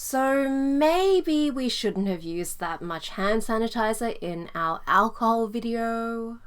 So maybe we shouldn't have used that much hand sanitizer in our alcohol video.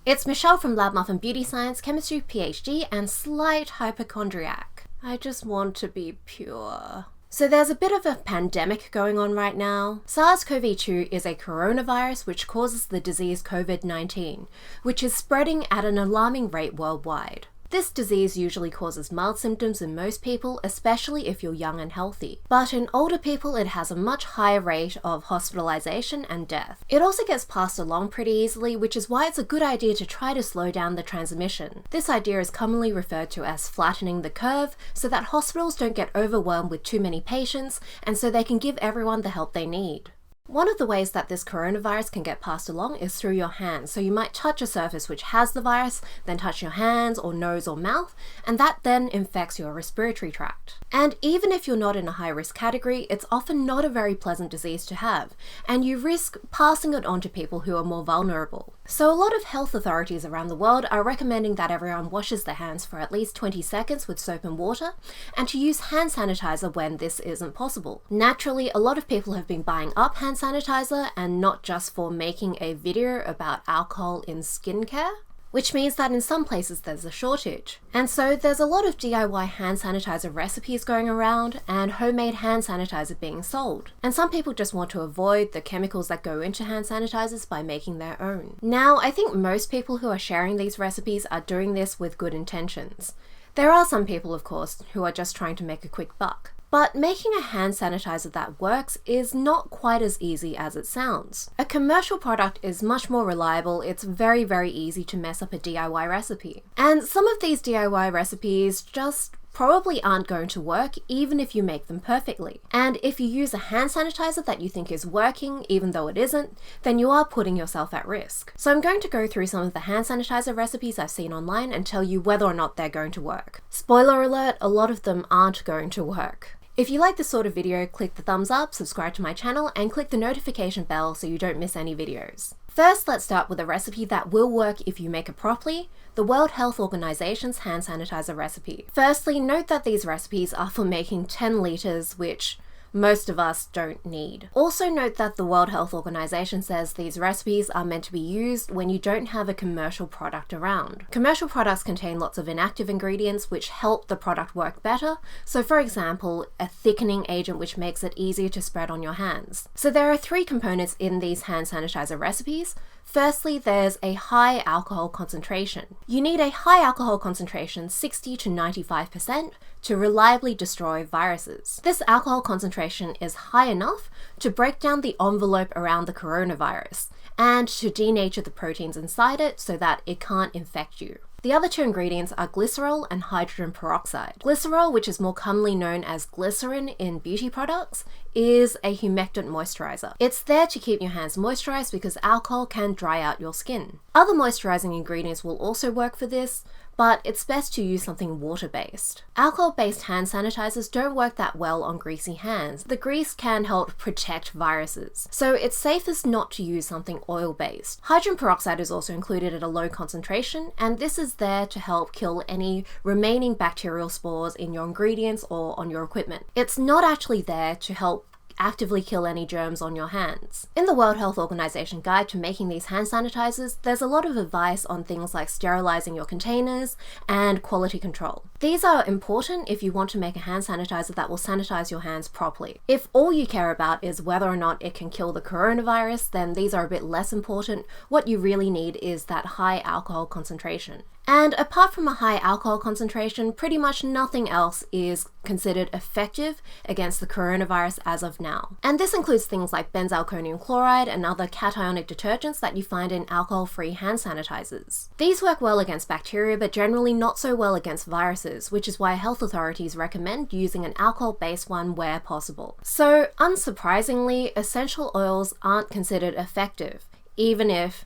It's Michelle from Lab Muffin Beauty Science, Chemistry PhD, and slight hypochondriac. I just want to be pure. So there's a bit of a pandemic going on right now. SARS-CoV-2 is a coronavirus which causes the disease COVID-19, which is spreading at an alarming rate worldwide. This disease usually causes mild symptoms in most people, especially if you're young and healthy. But in older people, it has a much higher rate of hospitalization and death. It also gets passed along pretty easily, which is why it's a good idea to try to slow down the transmission. This idea is commonly referred to as flattening the curve, so that hospitals don't get overwhelmed with too many patients, and so they can give everyone the help they need. One of the ways that this coronavirus can get passed along is through your hands. So you might touch a surface which has the virus, then touch your hands or nose or mouth, and that then infects your respiratory tract. And even if you're not in a high-risk category, it's often not a very pleasant disease to have, and you risk passing it on to people who are more vulnerable. So a lot of health authorities around the world are recommending that everyone washes their hands for at least 20 seconds with soap and water, and to use hand sanitizer when this isn't possible. Naturally, a lot of people have been buying up hand sanitizer, and not just for making a video about alcohol in skincare, which means that in some places there's a shortage. And so there's a lot of DIY hand sanitizer recipes going around and homemade hand sanitizer being sold. And some people just want to avoid the chemicals that go into hand sanitizers by making their own. Now, I think most people who are sharing these recipes are doing this with good intentions. There are some people, of course, who are just trying to make a quick buck. But making a hand sanitizer that works is not quite as easy as it sounds. A commercial product is much more reliable. It's very, very easy to mess up a DIY recipe. And some of these DIY recipes just probably aren't going to work even if you make them perfectly. And if you use a hand sanitizer that you think is working even though it isn't, then you are putting yourself at risk. So I'm going to go through some of the hand sanitizer recipes I've seen online and tell you whether or not they're going to work. Spoiler alert, a lot of them aren't going to work. If you like this sort of video, click the thumbs up, subscribe to my channel, and click the notification bell so you don't miss any videos. First, let's start with a recipe that will work if you make it properly, the World Health Organization's hand sanitizer recipe. Firstly, note that these recipes are for making 10 liters, which most of us don't need. Also note that the World Health Organization says these recipes are meant to be used when you don't have a commercial product around. Commercial products contain lots of inactive ingredients which help the product work better, so for example, a thickening agent which makes it easier to spread on your hands. So there are 3 components in these hand sanitizer recipes. Firstly, there's a high alcohol concentration. You need a high alcohol concentration, 60 to 95%, to reliably destroy viruses. This alcohol concentration is high enough to break down the envelope around the coronavirus and to denature the proteins inside it so that it can't infect you. The other 2 ingredients are glycerol and hydrogen peroxide. Glycerol, which is more commonly known as glycerin in beauty products, is a humectant moisturizer. It's there to keep your hands moisturized because alcohol can dry out your skin. Other moisturizing ingredients will also work for this, but it's best to use something water-based. Alcohol-based hand sanitizers don't work that well on greasy hands. The grease can help protect viruses, so it's safest not to use something oil-based. Hydrogen peroxide is also included at a low concentration, and this is there to help kill any remaining bacterial spores in your ingredients or on your equipment. It's not actually there to help actively kill any germs on your hands. In the World Health Organization guide to making these hand sanitizers, there's a lot of advice on things like sterilizing your containers and quality control. These are important if you want to make a hand sanitizer that will sanitize your hands properly. If all you care about is whether or not it can kill the coronavirus, then these are a bit less important. What you really need is that high alcohol concentration. And apart from a high alcohol concentration, pretty much nothing else is considered effective against the coronavirus as of now. And this includes things like benzalkonium chloride and other cationic detergents that you find in alcohol-free hand sanitizers. These work well against bacteria, but generally not so well against viruses, which is why health authorities recommend using an alcohol-based one where possible. So, unsurprisingly, essential oils aren't considered effective, even if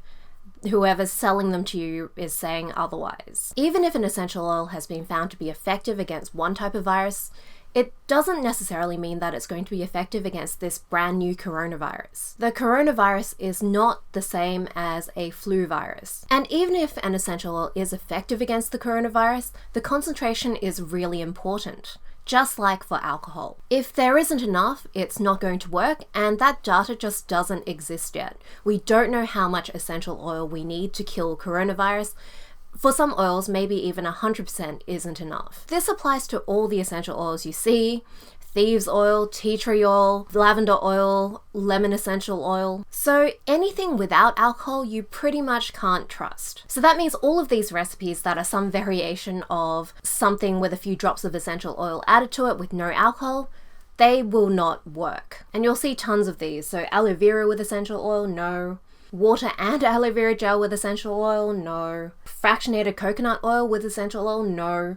whoever's selling them to you is saying otherwise. Even if an essential oil has been found to be effective against one type of virus, it doesn't necessarily mean that it's going to be effective against this brand new coronavirus. The coronavirus is not the same as a flu virus. And even if an essential oil is effective against the coronavirus, the concentration is really important, just like for alcohol. If there isn't enough, it's not going to work, and that data just doesn't exist yet. We don't know how much essential oil we need to kill coronavirus. For some oils, maybe even 100% isn't enough. This applies to all the essential oils you see: thieves oil, tea tree oil, lavender oil, lemon essential oil. So anything without alcohol you pretty much can't trust. So that means all of these recipes that are some variation of something with a few drops of essential oil added to it with no alcohol, they will not work. And you'll see tons of these. So aloe vera with essential oil, no. Water and aloe vera gel with essential oil, no. Fractionated coconut oil with essential oil, no.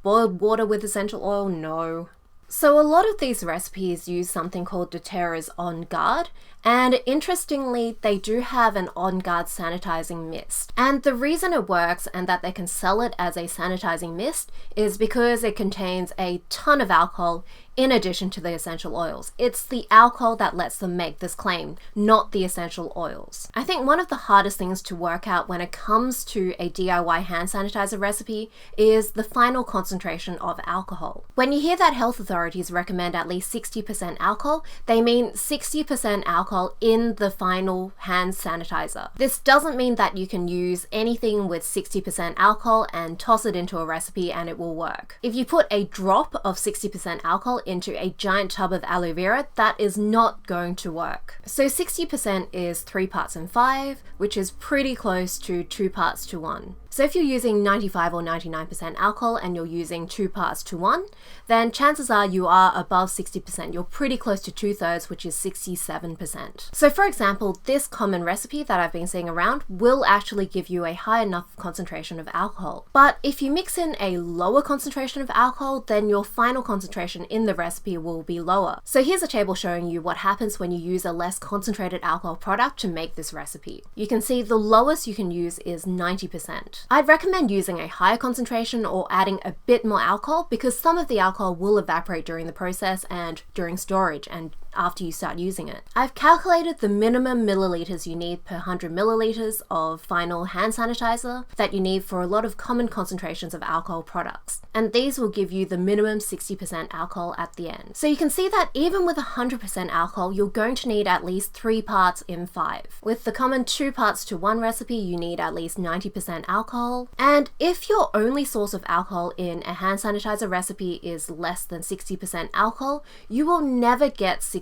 Boiled water with essential oil, no. So a lot of these recipes use something called doTERRA's On Guard, and interestingly, they do have an On Guard sanitizing mist. And the reason it works and that they can sell it as a sanitizing mist is because it contains a ton of alcohol in addition to the essential oils. It's the alcohol that lets them make this claim, not the essential oils. I think one of the hardest things to work out when it comes to a DIY hand sanitizer recipe is the final concentration of alcohol. When you hear that health authorities recommend at least 60% alcohol, they mean 60% alcohol in the final hand sanitizer. This doesn't mean that you can use anything with 60% alcohol and toss it into a recipe and it will work. If you put a drop of 60% alcohol into a giant tub of aloe vera, that is not going to work. So 60% is 3 parts in 5, which is pretty close to 2 parts to 1. So if you're using 95 or 99% alcohol and you're using 2 parts to 1, then chances are you are above 60%. You're pretty close to 2/3, which is 67%. So for example, this common recipe that I've been seeing around will actually give you a high enough concentration of alcohol. But if you mix in a lower concentration of alcohol, then your final concentration in the recipe will be lower. So here's a table showing you what happens when you use a less concentrated alcohol product to make this recipe. You can see the lowest you can use is 90%. I'd recommend using a higher concentration or adding a bit more alcohol because some of the alcohol will evaporate during the process and during storage and after you start using it. I've calculated the minimum milliliters you need per 100 milliliters of final hand sanitizer that you need for a lot of common concentrations of alcohol products. And these will give you the minimum 60% alcohol at the end. So you can see that even with 100% alcohol, you're going to need at least 3 parts in 5. With the common 2 parts to 1 recipe, you need at least 90% alcohol. And if your only source of alcohol in a hand sanitizer recipe is less than 60% alcohol, you will never get 60%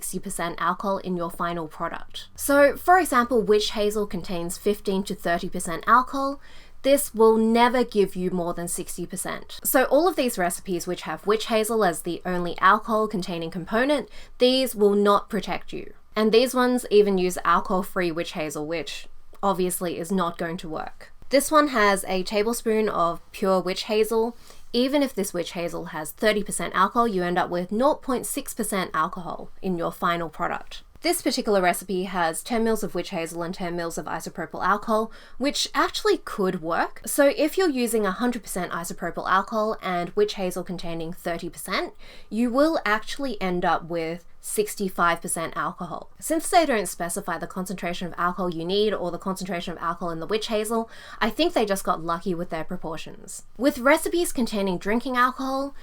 alcohol in your final product. So for example, witch hazel contains 15 to 30% alcohol. This will never give you more than 60%. So all of these recipes which have witch hazel as the only alcohol containing component, these will not protect you. And these ones even use alcohol-free witch hazel, which obviously is not going to work. This one has a tablespoon of pure witch hazel. Even if this witch hazel has 30% alcohol, you end up with 0.6% alcohol in your final product. This particular recipe has 10 ml of witch hazel and 10 ml of isopropyl alcohol, which actually could work. So if you're using 100% isopropyl alcohol and witch hazel containing 30%, you will actually end up with 65% alcohol. Since they don't specify the concentration of alcohol you need or the concentration of alcohol in the witch hazel, I think they just got lucky with their proportions. With recipes containing drinking alcohol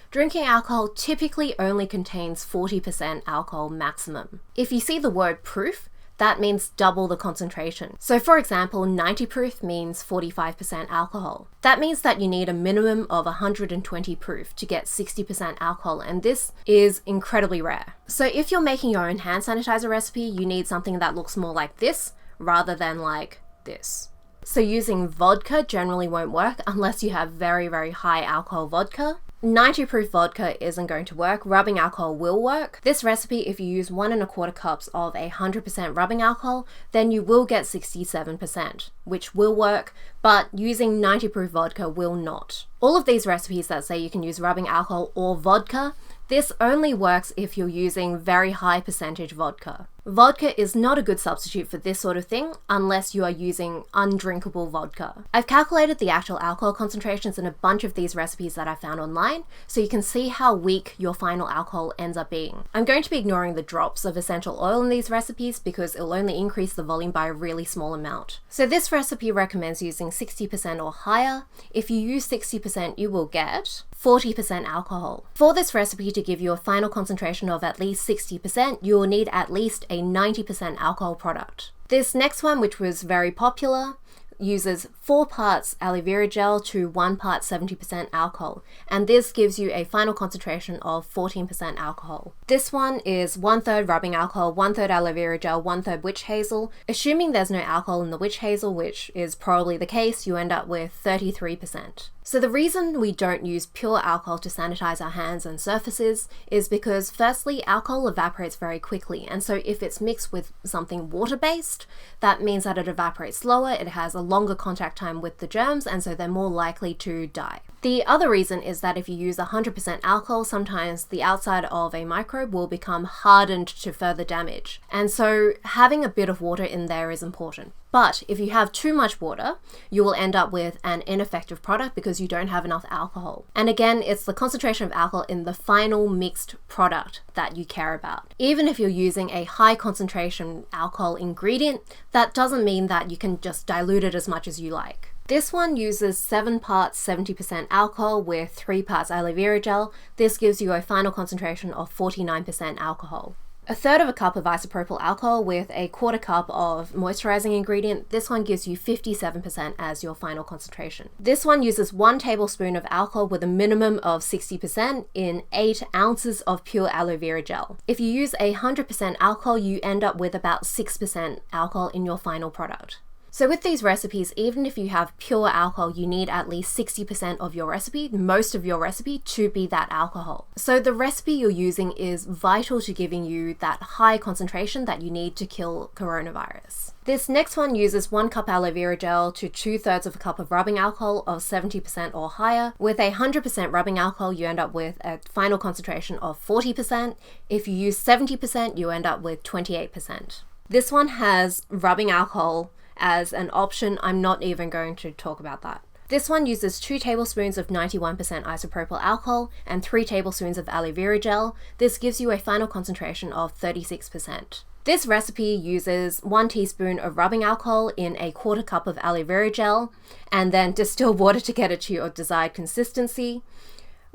typically only contains 40% alcohol maximum. If you see the word proof, that means double the concentration. So for example, 90 proof means 45% alcohol. That means that you need a minimum of 120 proof to get 60% alcohol, and this is incredibly rare. So if you're making your own hand sanitizer recipe, you need something that looks more like this rather than like this. So using vodka generally won't work unless you have very, very high alcohol vodka. 90 proof vodka isn't going to work. Rubbing alcohol will work. This recipe, if you use 1 1/4 cups of 100% rubbing alcohol, then you will get 67%, which will work, but using 90 proof vodka will not. All of these recipes that say you can use rubbing alcohol or vodka, This only works if you're using very high percentage vodka. Vodka is not a good substitute for this sort of thing unless you are using undrinkable vodka. I've calculated the actual alcohol concentrations in a bunch of these recipes that I found online, so you can see how weak your final alcohol ends up being. I'm going to be ignoring the drops of essential oil in these recipes because it'll only increase the volume by a really small amount. So this recipe recommends using 60% or higher. If you use 60%, you will get 40% alcohol. For this recipe to give you a final concentration of at least 60%, you will need at least a 90% alcohol product. This next one, which was very popular, uses 4 parts aloe vera gel to 1 part 70% alcohol, and this gives you a final concentration of 14% alcohol. This one is 1/3 rubbing alcohol, 1/3 aloe vera gel, 1/3 witch hazel. Assuming there's no alcohol in the witch hazel, which is probably the case, you end up with 33%. So the reason we don't use pure alcohol to sanitize our hands and surfaces is because firstly, alcohol evaporates very quickly, and so if it's mixed with something water-based, that means that it evaporates slower, it has a longer contact time with the germs, and so they're more likely to die. The other reason is that if you use 100% alcohol, sometimes the outside of a microbe will become hardened to further damage, and so having a bit of water in there is important. But if you have too much water, you will end up with an ineffective product because you don't have enough alcohol. And again, it's the concentration of alcohol in the final mixed product that you care about. Even if you're using a high concentration alcohol ingredient, that doesn't mean that you can just dilute it as much as you like. This one uses 7 parts 70% alcohol with 3 parts aloe vera gel. This gives you a final concentration of 49% alcohol. 1/3 of a cup of isopropyl alcohol with a 1/4 cup of moisturizing ingredient. This one gives you 57% as your final concentration. This one uses 1 tablespoon of alcohol with a minimum of 60% in 8 ounces of pure aloe vera gel. If you use 100% alcohol, you end up with about 6% alcohol in your final product. So with these recipes, even if you have pure alcohol, you need at least 60% of your recipe, most of your recipe, to be that alcohol. So the recipe you're using is vital to giving you that high concentration that you need to kill coronavirus. This next one uses 1 cup aloe vera gel to 2/3 of a cup of rubbing alcohol of 70% or higher. With 100% rubbing alcohol, you end up with a final concentration of 40%. If you use 70%, you end up with 28%. This one has rubbing alcohol as an option. I'm not even going to talk about that. This one uses 2 tablespoons of 91% isopropyl alcohol and 3 tablespoons of aloe vera gel. This gives you a final concentration of 36%. This recipe uses 1 teaspoon of rubbing alcohol in a 1/4 cup of aloe vera gel and then distilled water to get it to your desired consistency.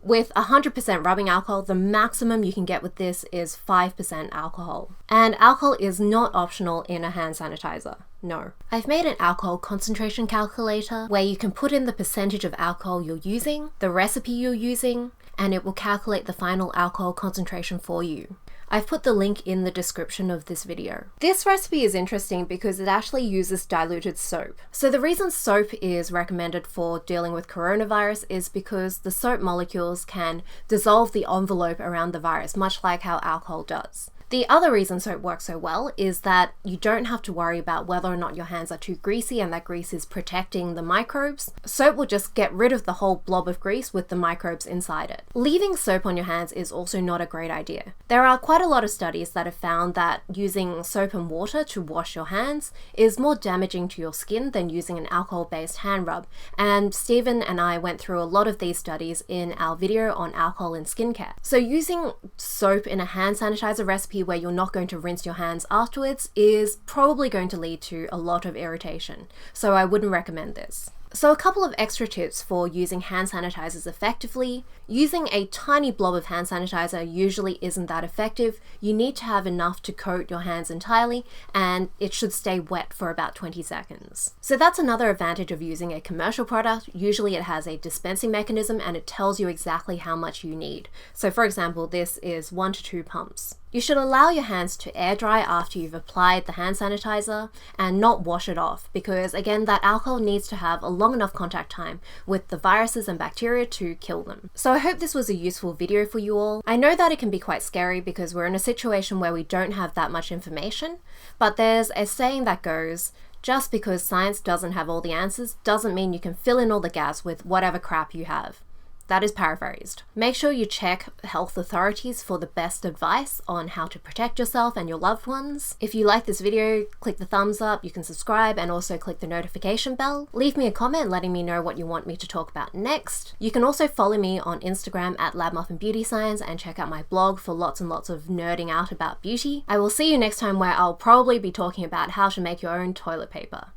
With 100% rubbing alcohol, the maximum you can get with this is 5% alcohol. And alcohol is not optional in a hand sanitizer. No. I've made an alcohol concentration calculator where you can put in the percentage of alcohol you're using, the recipe you're using, and it will calculate the final alcohol concentration for you. I've put the link in the description of this video. This recipe is interesting because it actually uses diluted soap. So the reason soap is recommended for dealing with coronavirus is because the soap molecules can dissolve the envelope around the virus, much like how alcohol does. The other reason soap works so well is that you don't have to worry about whether or not your hands are too greasy and that grease is protecting the microbes. Soap will just get rid of the whole blob of grease with the microbes inside it. Leaving soap on your hands is also not a great idea. There are quite a lot of studies that have found that using soap and water to wash your hands is more damaging to your skin than using an alcohol-based hand rub, and Stephen and I went through a lot of these studies in our video on alcohol and skincare. So using soap in a hand sanitizer recipe where you're not going to rinse your hands afterwards is probably going to lead to a lot of irritation, so I wouldn't recommend this. So a couple of extra tips for using hand sanitizers effectively. Using a tiny blob of hand sanitizer usually isn't that effective. You need to have enough to coat your hands entirely, and it should stay wet for about 20 seconds. So that's another advantage of using a commercial product. Usually it has a dispensing mechanism and it tells you exactly how much you need. So for example, this is 1 to 2 pumps. You should allow your hands to air dry after you've applied the hand sanitizer and not wash it off, because again, that alcohol needs to have a long enough contact time with the viruses and bacteria to kill them. So I hope this was a useful video for you all. I know that it can be quite scary because we're in a situation where we don't have that much information, but there's a saying that goes, just because science doesn't have all the answers doesn't mean you can fill in all the gaps with whatever crap you have. That is paraphrased. Make sure you check health authorities for the best advice on how to protect yourself and your loved ones. If you like this video, click the thumbs up, you can subscribe and also click the notification bell. Leave me a comment letting me know what you want me to talk about next. You can also follow me on Instagram at LabMuffinBeautyScience and check out my blog for lots and lots of nerding out about beauty. I will see you next time, where I'll probably be talking about how to make your own toilet paper.